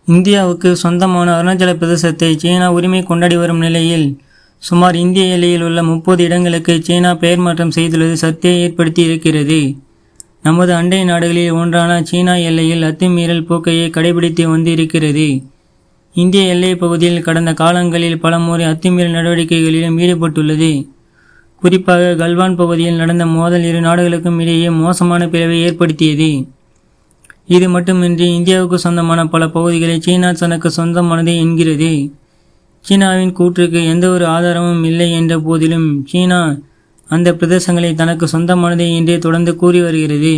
இந்தியாவுக்கு சொந்தமான அருணாச்சல பிரதேசத்தை சீனா உரிமை கொண்டாடி வரும் நிலையில் சுமார் இந்திய எல்லையில் உள்ள 30 இடங்களுக்கு சீனா பெயர் மாற்றம் செய்துள்ளது சர்ச்சையை ஏற்படுத்தி இருக்கிறது. நமது அண்டை நாடுகளில் ஒன்றான சீனா எல்லையில் அத்துமீறல் போக்கையை கடைபிடித்து வந்து இருக்கிறது. இந்திய எல்லை பகுதியில் கடந்த காலங்களில் பலமுறை அத்துமீறல் நடவடிக்கைகளிலும் ஈடுபட்டுள்ளது. குறிப்பாக கல்வான் பகுதியில் நடந்த மோதல் இரு நாடுகளுக்கும் இடையே மோசமான பிளவை ஏற்படுத்தியது. இது மட்டுமின்றி இந்தியாவுக்கு சொந்தமான பல பகுதிகளை சீனா தனக்கு சொந்தமானது என்கிறது. சீனாவின் கூற்றுக்கு எந்த ஒரு ஆதாரமும் இல்லை என்ற போதிலும் சீனா அந்த பிரதேசங்களை தனக்கு சொந்தமானது என்றே தொடர்ந்து கூறி வருகிறது.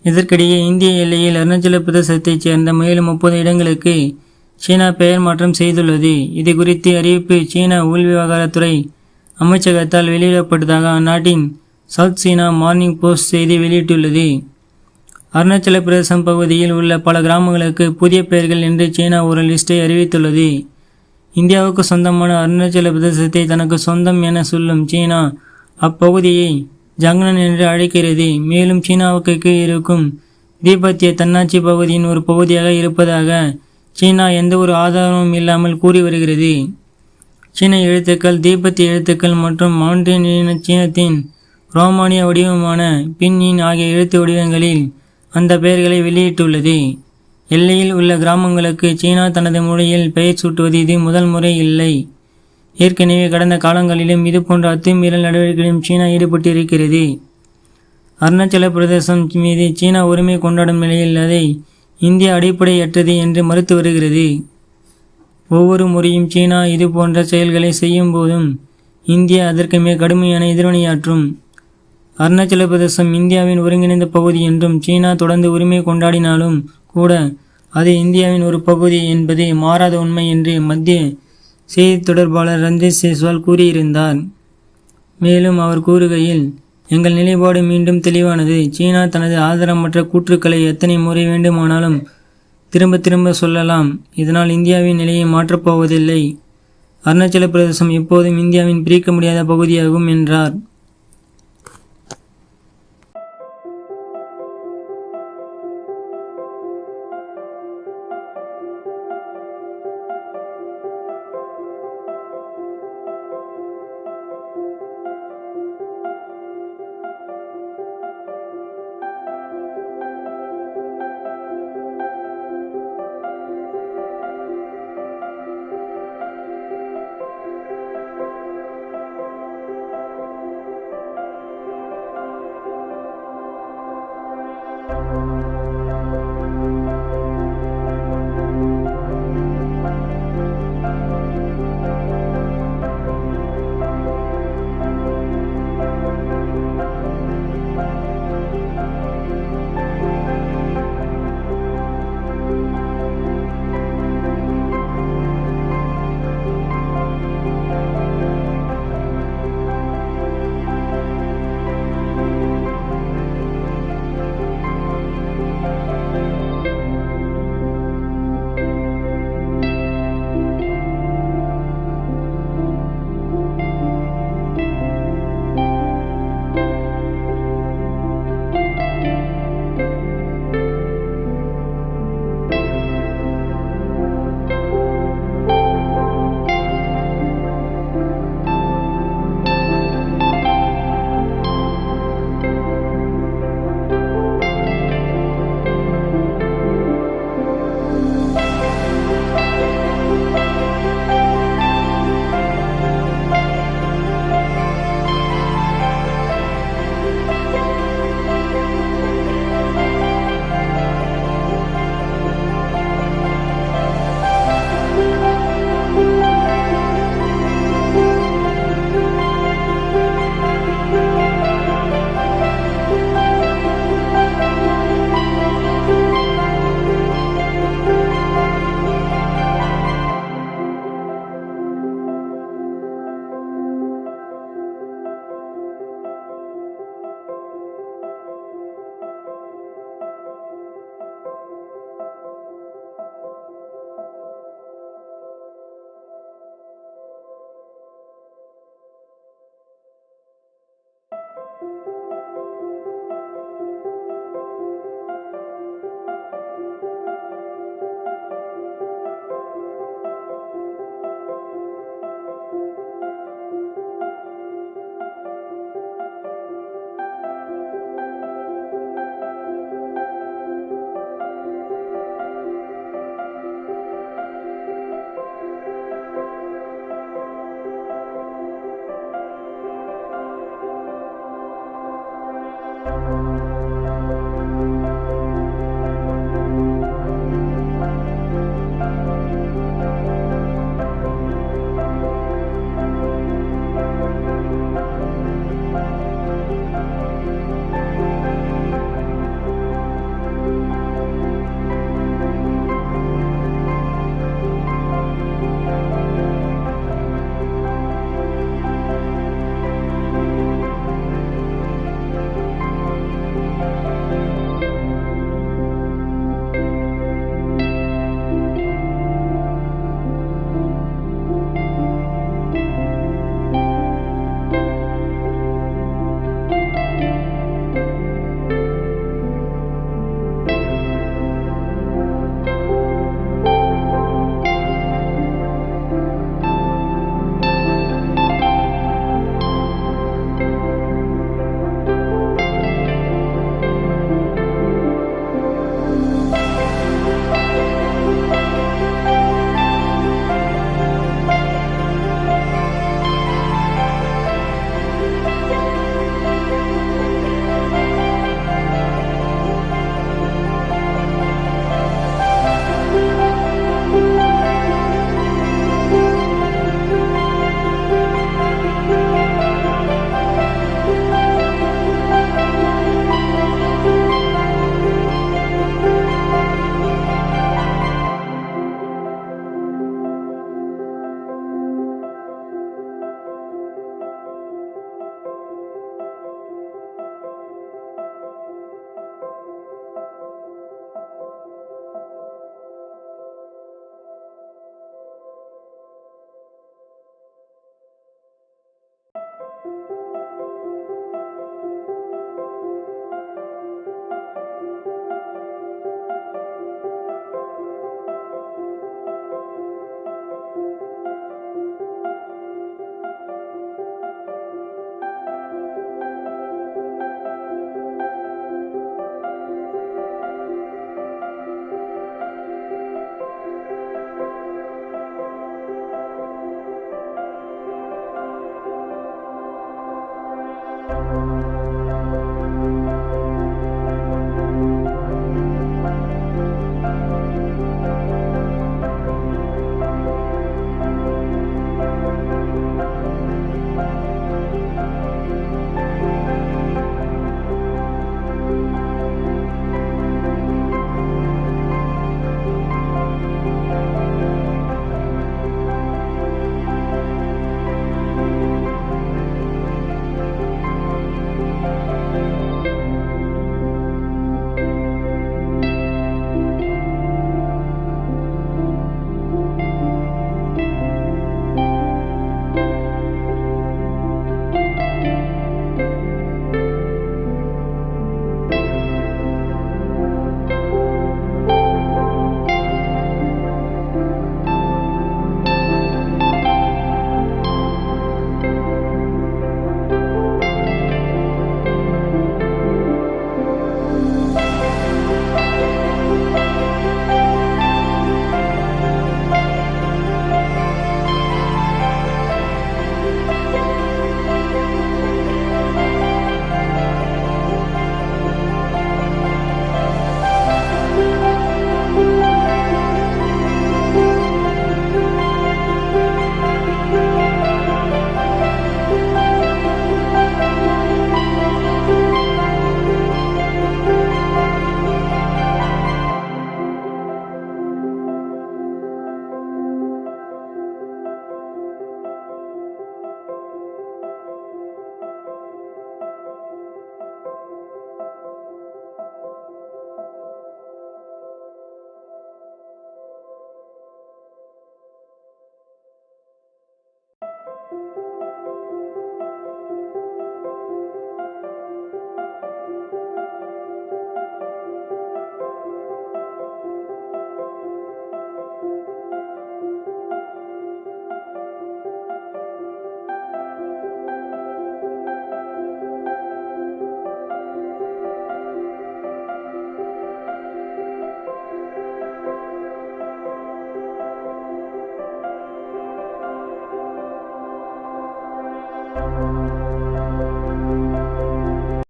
இதற்கிடையே இந்திய எல்லையில் அருணாச்சல பிரதேசத்தைச் சேர்ந்த மேலும் 30 இடங்களுக்கு சீனா பெயர் மாற்றம் செய்துள்ளது. இது குறித்து அறிவிப்பு சீனா உள்விவகாரத்துறை அமைச்சகத்தால் வெளியிடப்பட்டதாக அந்நாட்டின் சவுத் சீனா மார்னிங் போஸ்ட் செய்தி வெளியிட்டுள்ளது. அருணாச்சல பிரதேசம் பகுதியில் உள்ள பல கிராமங்களுக்கு புதிய பெயர்கள் என்று சீனா ஒரு லிஸ்டை அறிவித்துள்ளது. இந்தியாவுக்கு சொந்தமான அருணாச்சல பிரதேசத்தை தனக்கு சொந்தம் என சொல்லும் சீனா அப்பகுதியை ஜங்னன் என்று அழைக்கிறது. மேலும் சீனாவுக்கு கீழ் இருக்கும் தீபத்திய தன்னாட்சி பகுதியின் ஒரு பகுதியாக இருப்பதாக சீனா எந்த ஒரு ஆதாரமும் இல்லாமல் கூறி வருகிறது. சீன எழுத்துக்கள் தீபத்திய எழுத்துக்கள் மற்றும் மவுண்டனின் சீனத்தின் ரோமானிய வடிவமான பின்யின் ஆகிய எழுத்து வடிவங்களில் அந்த பெயர்களை வெளியிட்டுள்ளது. எல்லையில் உள்ள கிராமங்களுக்கு சீனா தனது மொழியில் பெயர் சூட்டுவது இது முதல் முறை இல்லை. ஏற்கனவே கடந்த காலங்களிலும் இதுபோன்ற அத்துமீறல் நடவடிக்கைகளிலும் சீனா ஈடுபட்டிருக்கிறது. அருணாச்சல பிரதேசம் மீது சீனா உரிமை கொண்டாடும் நிலையில் அதை இந்தியா அடிப்படையற்றது என்று மறுத்து வருகிறது. ஒவ்வொரு முறையும் சீனா இதுபோன்ற செயல்களை செய்யும் போதும் இந்தியா அதற்கு மிக கடுமையான எதிர்வினையாற்றும். அருணாச்சல பிரதேசம் இந்தியாவின் ஒருங்கிணைந்த பகுதி என்றும் சீனா தொடர்ந்து உரிமை கொண்டாடினாலும் கூட அது இந்தியாவின் ஒரு பகுதி என்பது மாறாத உண்மை என்று மத்திய செய்தி தொடர்பாளர் ரந்தீப் ஜெய்ஸ்வால் கூறியிருந்தார். மேலும் அவர் கூறுகையில், எங்கள் நிலைப்பாடு மீண்டும் தெளிவானது. சீனா தனது ஆதாரமற்ற கூற்றுக்களை எத்தனை முறை வேண்டுமானாலும் திரும்ப திரும்ப சொல்லலாம். இதனால் இந்தியாவின் நிலையை மாற்றப் போவதில்லை. அருணாச்சல பிரதேசம் எப்போதும் இந்தியாவின் பிரிக்க முடியாத பகுதியாகும் என்றார்.